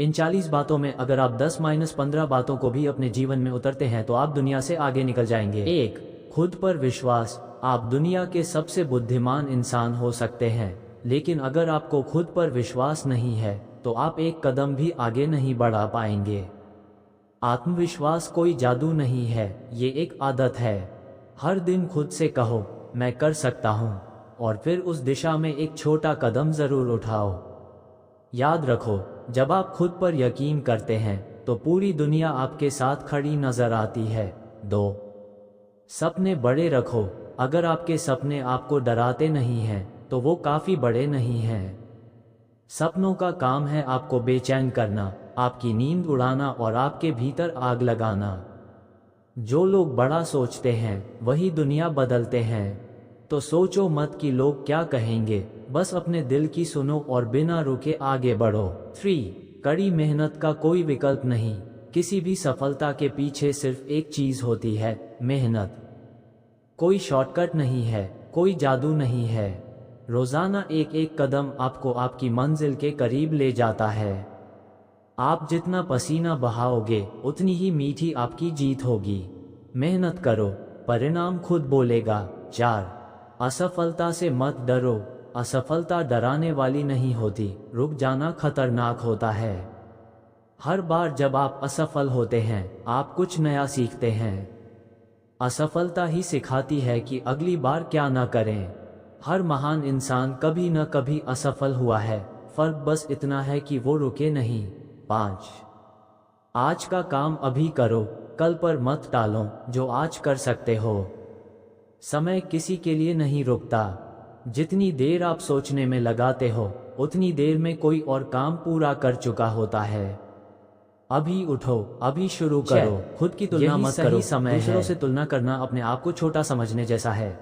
इन 40 बातों में अगर आप 10-15 बातों को भी अपने जीवन में उतरते हैं तो आप दुनिया से आगे निकल जाएंगे। 1. खुद पर विश्वास। आप दुनिया के सबसे बुद्धिमान इंसान हो सकते हैं, लेकिन अगर आपको खुद पर विश्वास नहीं है तो आप एक कदम भी आगे नहीं बढ़ा पाएंगे। आत्मविश्वास कोई जादू नहीं है, ये एक आदत है। हर दिन खुद से कहो, मैं कर सकता हूँ, और फिर उस दिशा में एक छोटा कदम ज़रूर उठाओ। याद रखो, जब आप खुद पर यकीन करते हैं तो पूरी दुनिया आपके साथ खड़ी नजर आती है। 2. सपने बड़े रखो। अगर आपके सपने आपको डराते नहीं हैं तो वो काफ़ी बड़े नहीं हैं। सपनों का काम है आपको बेचैन करना, आपकी नींद उड़ाना और आपके भीतर आग लगाना। जो लोग बड़ा सोचते हैं वही दुनिया बदलते हैं। तो सोचो मत कि लोग क्या कहेंगे, बस अपने दिल की सुनो और बिना रुके आगे बढ़ो। 3. कड़ी मेहनत का कोई विकल्प नहीं। किसी भी सफलता के पीछे सिर्फ एक चीज़ होती है, मेहनत। कोई शॉर्टकट नहीं है, कोई जादू नहीं है। रोज़ाना एक एक कदम आपको आपकी मंजिल के करीब ले जाता है। आप जितना पसीना बहाओगे उतनी ही मीठी आपकी जीत होगी। मेहनत करो, परिणाम खुद बोलेगा। 4. असफलता से मत डरो। असफलता डराने वाली नहीं होती, रुक जाना खतरनाक होता है। हर बार जब आप असफल होते हैं आप कुछ नया सीखते हैं। असफलता ही सिखाती है कि अगली बार क्या ना करें। हर महान इंसान कभी न कभी असफल हुआ है, फर्क बस इतना है कि वो रुके नहीं। 5. आज का काम अभी करो, कल पर मत टालो जो आज कर सकते हो। समय किसी के लिए नहीं रुकता। जितनी देर आप सोचने में लगाते हो उतनी देर में कोई और काम पूरा कर चुका होता है। अभी उठो, अभी शुरू करो। खुद की तुलना मत करो, समय दूसरों से तुलना करना अपने आप को छोटा समझने जैसा है।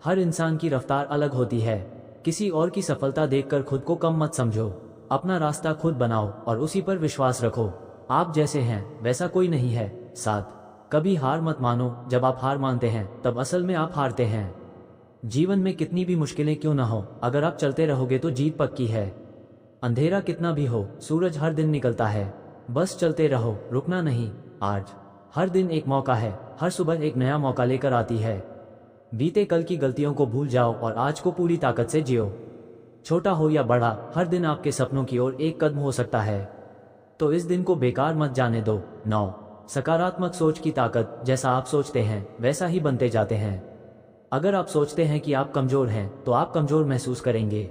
हर इंसान की रफ्तार अलग होती है। किसी और की सफलता देखकर खुद को कम मत समझो। अपना रास्ता खुद बनाओ और उसी पर विश्वास रखो। आप जैसे हैं वैसा कोई नहीं है। 7. कभी हार मत मानो। जब आप हार मानते हैं तब असल में आप हारते हैं। जीवन में कितनी भी मुश्किलें क्यों ना हो, अगर आप चलते रहोगे तो जीत पक्की है। अंधेरा कितना भी हो, सूरज हर दिन निकलता है। बस चलते रहो, रुकना नहीं। 8. हर दिन एक मौका है, हर सुबह एक नया मौका लेकर आती है। बीते कल की गलतियों को भूल जाओ और आज को पूरी ताकत से जियो। छोटा हो या बड़ा, हर दिन आपके सपनों की ओर एक कदम हो सकता है, तो इस दिन को बेकार मत जाने दो। 9. सकारात्मक सोच की ताकत। जैसा आप सोचते हैं वैसा ही बनते जाते हैं। अगर आप सोचते हैं कि आप कमज़ोर हैं तो आप कमज़ोर महसूस करेंगे,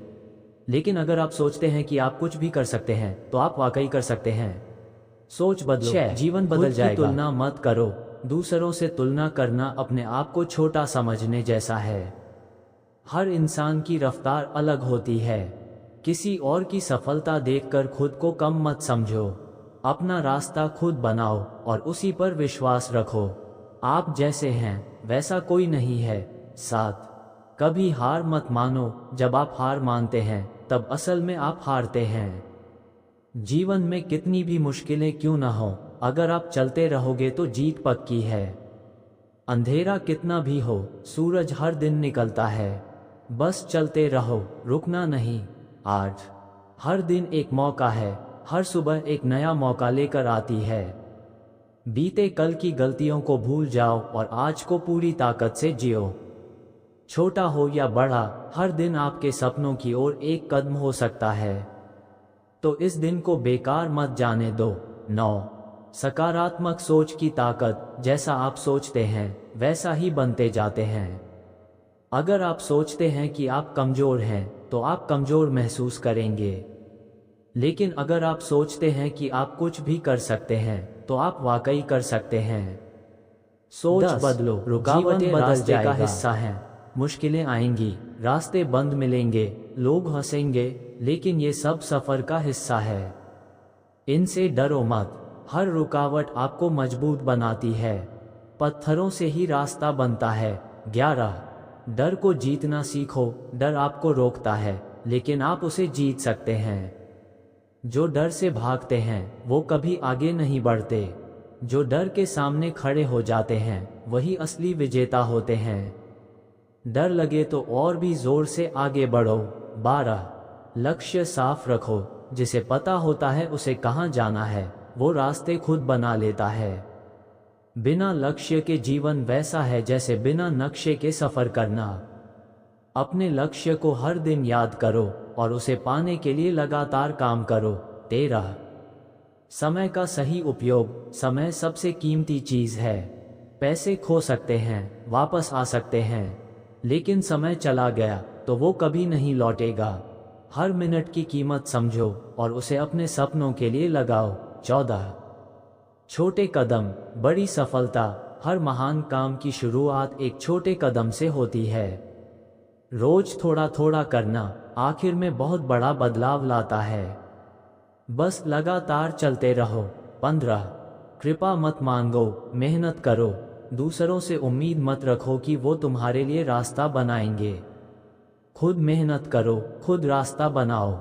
लेकिन अगर आप सोचते हैं कि आप कुछ भी कर सकते हैं तो आप वाकई कर सकते हैं। सोच बदलो, जीवन बदल जाएगा। तुलना मत करो। दूसरों से तुलना करना अपने आप को छोटा समझने जैसा है। हर इंसान की रफ्तार अलग होती है। किसी और की सफलता देखकर खुद को कम मत समझो। अपना रास्ता खुद बनाओ और उसी पर विश्वास रखो। आप जैसे हैं वैसा कोई नहीं है। 7. कभी हार मत मानो। जब आप हार मानते हैं तब असल में आप हारते हैं। जीवन में कितनी भी मुश्किलें क्यों ना हो, अगर आप चलते रहोगे तो जीत पक्की है। अंधेरा कितना भी हो, सूरज हर दिन निकलता है। बस चलते रहो, रुकना नहीं। 8. हर दिन एक मौका है, हर सुबह एक नया मौका लेकर आती है। बीते कल की गलतियों को भूल जाओ और आज को पूरी ताकत से जियो। छोटा हो या बड़ा, हर दिन आपके सपनों की ओर एक कदम हो सकता है, तो इस दिन को बेकार मत जाने दो। 9. सकारात्मक सोच की ताकत। जैसा आप सोचते हैं वैसा ही बनते जाते हैं। अगर आप सोचते हैं कि आप कमज़ोर हैं तो आप कमज़ोर महसूस करेंगे, लेकिन अगर आप सोचते हैं कि आप कुछ भी कर सकते हैं तो आप वाकई कर सकते हैं। सोच बदलो, रुकावटें रास्ते का हिस्सा हैं। मुश्किलें आएंगी, रास्ते बंद मिलेंगे, लोग हंसेंगे, लेकिन ये सब सफ़र का हिस्सा है। इनसे डरो मत। हर रुकावट आपको मजबूत बनाती है। पत्थरों से ही रास्ता बनता है। 11. डर को जीतना सीखो। डर आपको रोकता है, लेकिन आप उसे जीत सकते हैं। जो डर से भागते हैं वो कभी आगे नहीं बढ़ते। जो डर के सामने खड़े हो जाते हैं वही असली विजेता होते हैं। डर लगे तो और भी जोर से आगे बढ़ो। 12. लक्ष्य साफ रखो। जिसे पता होता है उसे कहाँ जाना है, वो रास्ते खुद बना लेता है। बिना लक्ष्य के जीवन वैसा है जैसे बिना नक्शे के सफर करना। अपने लक्ष्य को हर दिन याद करो और उसे पाने के लिए लगातार काम करो। 13 समय का सही उपयोग। समय सबसे कीमती चीज है। पैसे खो सकते हैं, वापस आ सकते हैं, लेकिन समय चला गया तो वो कभी नहीं लौटेगा। हर मिनट की कीमत समझो और उसे अपने सपनों के लिए लगाओ। 14 छोटे कदम, बड़ी सफलता। हर महान काम की शुरुआत एक छोटे कदम से होती है। रोज थोड़ा थोड़ा करना आखिर में बहुत बड़ा बदलाव लाता है। बस लगातार चलते रहो। 15 कृपा मत मांगो, मेहनत करो। दूसरों से उम्मीद मत रखो कि वो तुम्हारे लिए रास्ता बनाएंगे। खुद मेहनत करो, खुद रास्ता बनाओ।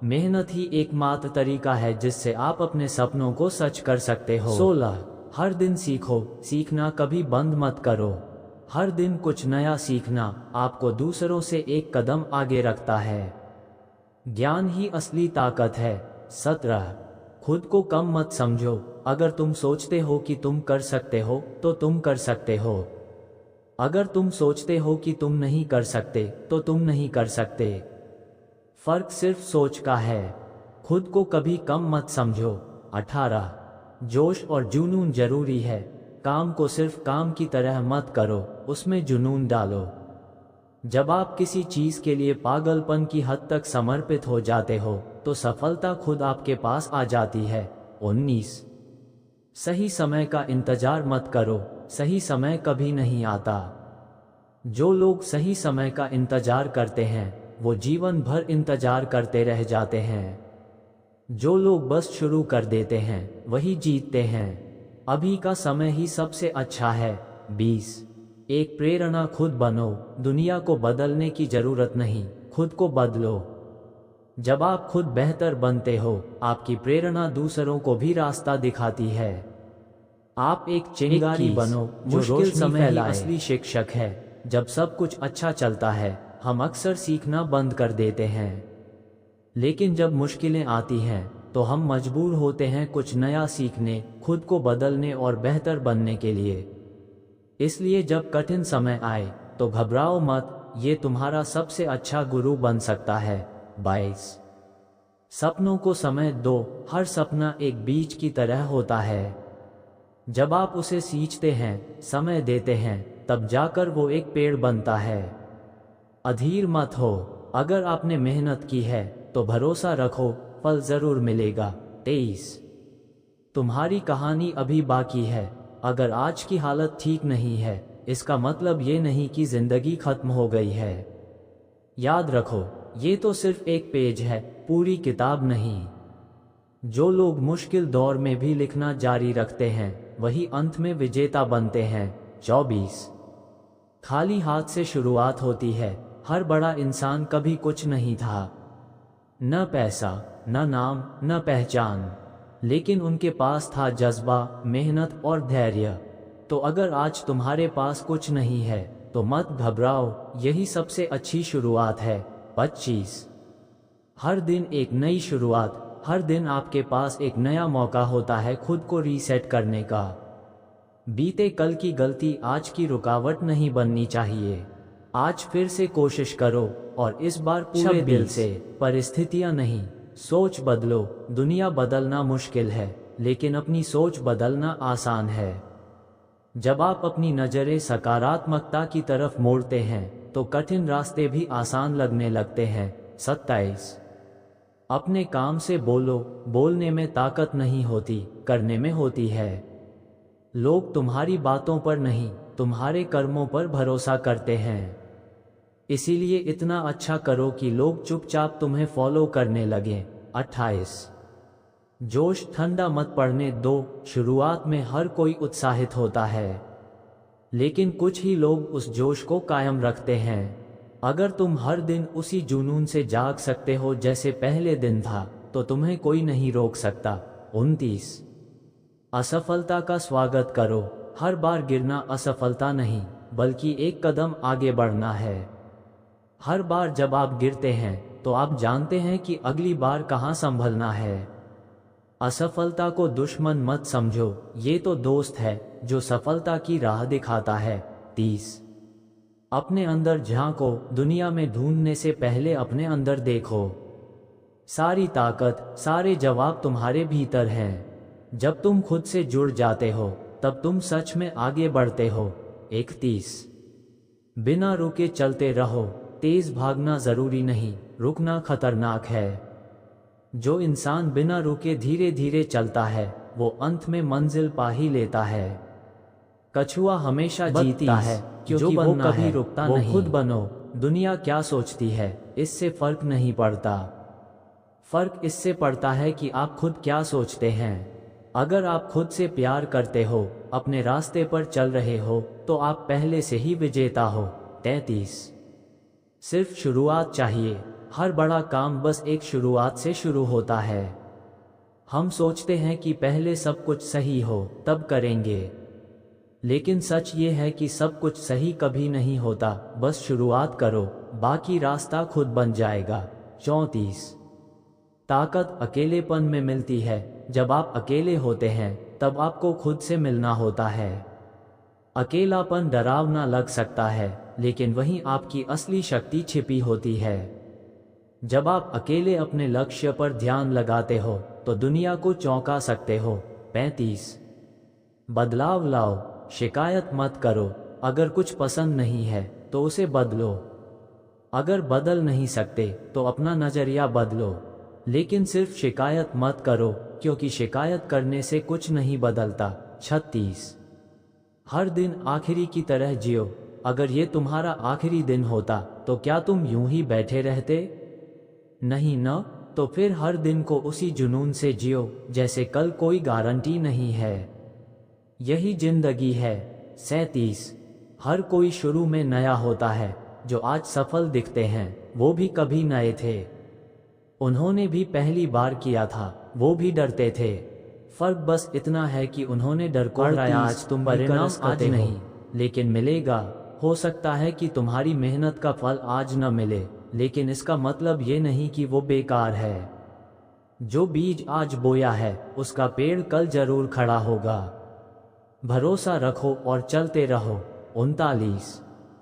मेहनत ही एकमात्र तरीका है जिससे आप अपने सपनों को सच कर सकते हो। 16 हर दिन सीखो, सीखना कभी बंद मत करो। हर दिन कुछ नया सीखना आपको दूसरों से एक कदम आगे रखता है। ज्ञान ही असली ताकत है। 17 खुद को कम मत समझो। अगर तुम सोचते हो कि तुम कर सकते हो तो तुम कर सकते हो। अगर तुम सोचते हो कि तुम नहीं कर सकते तो तुम नहीं कर सकते। फर्क सिर्फ सोच का है। खुद को कभी कम मत समझो। 18 जोश और जुनून जरूरी है। काम को सिर्फ काम की तरह मत करो, उसमें जुनून डालो। जब आप किसी चीज के लिए पागलपन की हद तक समर्पित हो जाते हो तो सफलता खुद आपके पास आ जाती है। 19 सही समय का इंतजार मत करो, सही समय कभी नहीं आता। जो लोग सही समय का इंतजार करते हैं वो जीवन भर इंतजार करते रह जाते हैं। जो लोग बस शुरू कर देते हैं वही जीतते हैं। अभी का समय ही सबसे अच्छा है। 20 एक प्रेरणा खुद बनो। दुनिया को बदलने की जरूरत नहीं, खुद को बदलो। जब आप खुद बेहतर बनते हो आपकी प्रेरणा दूसरों को भी रास्ता दिखाती है। आप एक चिंगारी बनो जो मुश्किल समय ही असली शिक्षक है। जब सब कुछ अच्छा चलता है हम अक्सर सीखना बंद कर देते हैं, लेकिन जब मुश्किलें आती हैं तो हम मजबूर होते हैं कुछ नया सीखने, खुद को बदलने और बेहतर बनने के लिए। इसलिए जब कठिन समय आए तो घबराओ मत, ये तुम्हारा सबसे अच्छा गुरु बन सकता है। 22 सपनों को समय दो। हर सपना एक बीज की तरह होता है। जब आप उसे सींचते हैं, समय देते हैं, तब जाकर वो एक पेड़ बनता है। अधीर मत हो। अगर आपने मेहनत की है तो भरोसा रखो, फल जरूर मिलेगा। 23 तुम्हारी कहानी अभी बाकी है। अगर आज की हालत ठीक नहीं है इसका मतलब ये नहीं कि जिंदगी खत्म हो गई है। याद रखो, ये तो सिर्फ एक पेज है, पूरी किताब नहीं। जो लोग मुश्किल दौर में भी लिखना जारी रखते हैं वही अंत में विजेता बनते हैं। 24 खाली हाथ से शुरुआत होती है। हर बड़ा इंसान कभी कुछ नहीं था, न पैसा, न नाम, न पहचान, लेकिन उनके पास था जज्बा, मेहनत और धैर्य। तो अगर आज तुम्हारे पास कुछ नहीं है तो मत घबराओ, यही सबसे अच्छी शुरुआत है। 25 हर दिन एक नई शुरुआत। हर दिन आपके पास एक नया मौका होता है खुद को रीसेट करने का। बीते कल की गलती आज की रुकावट नहीं बननी चाहिए। आज फिर से कोशिश करो और इस बार पूरे दिल से। परिस्थितियां नहीं, सोच बदलो। दुनिया बदलना मुश्किल है लेकिन अपनी सोच बदलना आसान है। जब आप अपनी नज़रें सकारात्मकता की तरफ मोड़ते हैं तो कठिन रास्ते भी आसान लगने लगते हैं। 27 अपने काम से बोलो। बोलने में ताकत नहीं होती, करने में होती है। लोग तुम्हारी बातों पर नहीं, तुम्हारे कर्मों पर भरोसा करते हैं। इसीलिए इतना अच्छा करो कि लोग चुपचाप तुम्हें फॉलो करने लगें। 28 जोश ठंडा मत पड़ने दो। शुरुआत में हर कोई उत्साहित होता है, लेकिन कुछ ही लोग उस जोश को कायम रखते हैं। अगर तुम हर दिन उसी जुनून से जाग सकते हो जैसे पहले दिन था तो तुम्हें कोई नहीं रोक सकता। 29 असफलता का स्वागत करो। हर बार गिरना असफलता नहीं बल्कि एक कदम आगे बढ़ना है। हर बार जब आप गिरते हैं तो आप जानते हैं कि अगली बार कहाँ संभलना है। असफलता को दुश्मन मत समझो, ये तो दोस्त है जो सफलता की राह दिखाता है। 30। अपने अंदर झांको, दुनिया में ढूंढने से पहले अपने अंदर देखो। सारी ताकत, सारे जवाब तुम्हारे भीतर हैं। जब तुम खुद से जुड़ जाते हो तब तुम सच में आगे बढ़ते हो। 31। बिना रुके चलते रहो, तेज भागना जरूरी नहीं, रुकना खतरनाक है। जो इंसान बिना रुके धीरे धीरे चलता है वो अंत में मंजिल पा ही लेता है। कछुआ हमेशा जीतता है क्योंकि वो कभी रुकता नहीं। खुद बनो, दुनिया क्या सोचती है इससे फर्क नहीं पड़ता। फर्क इससे पड़ता है कि आप खुद क्या सोचते हैं। अगर आप खुद से प्यार करते हो, अपने रास्ते पर चल रहे हो, तो आप पहले से ही विजेता हो। 33। सिर्फ शुरुआत चाहिए, हर बड़ा काम बस एक शुरुआत से शुरू होता है। हम सोचते हैं कि पहले सब कुछ सही हो तब करेंगे, लेकिन सच ये है कि सब कुछ सही कभी नहीं होता। बस शुरुआत करो, बाकी रास्ता खुद बन जाएगा। 34। ताकत अकेलेपन में मिलती है। जब आप अकेले होते हैं तब आपको खुद से मिलना होता है। अकेलापन डरावना लग सकता है, लेकिन वहीं आपकी असली शक्ति छिपी होती है। जब आप अकेले अपने लक्ष्य पर ध्यान लगाते हो तो दुनिया को चौंका सकते हो। 35। बदलाव लाओ, शिकायत मत करो। अगर कुछ पसंद नहीं है तो उसे बदलो। अगर बदल नहीं सकते तो अपना नजरिया बदलो, लेकिन सिर्फ शिकायत मत करो, क्योंकि शिकायत करने से कुछ नहीं बदलता। 36। हर दिन आखिरी की तरह जियो। अगर ये तुम्हारा आखिरी दिन होता तो क्या तुम यूं ही बैठे रहते? नहीं न, तो फिर हर दिन को उसी जुनून से जियो जैसे कल कोई गारंटी नहीं है। यही जिंदगी है। 37। हर कोई शुरू में नया होता है। जो आज सफल दिखते हैं वो भी कभी नए थे। उन्होंने भी पहली बार किया था, वो भी डरते थे। फर्क बस इतना है कि उन्होंने डर को हराया। आज तुम परिणाम आज नहीं, लेकिन मिलेगा। हो सकता है कि तुम्हारी मेहनत का फल आज न मिले, लेकिन इसका मतलब ये नहीं कि वो बेकार है। जो बीज आज बोया है उसका पेड़ कल जरूर खड़ा होगा। भरोसा रखो और चलते रहो। 39।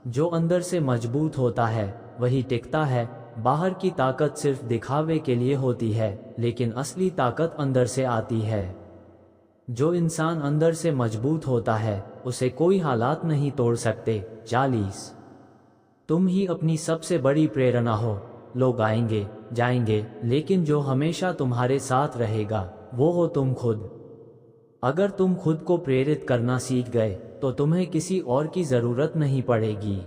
जो अंदर से मजबूत होता है वही टिकता है। बाहर की ताकत सिर्फ दिखावे के लिए होती है, लेकिन असली ताकत अंदर से आती है। जो इंसान अंदर से मजबूत होता है उसे कोई हालात नहीं तोड़ सकते। 40। तुम ही अपनी सबसे बड़ी प्रेरणा हो। लोग आएंगे जाएंगे, लेकिन जो हमेशा तुम्हारे साथ रहेगा वो हो तुम खुद। अगर तुम खुद को प्रेरित करना सीख गए तो तुम्हें किसी और की जरूरत नहीं पड़ेगी।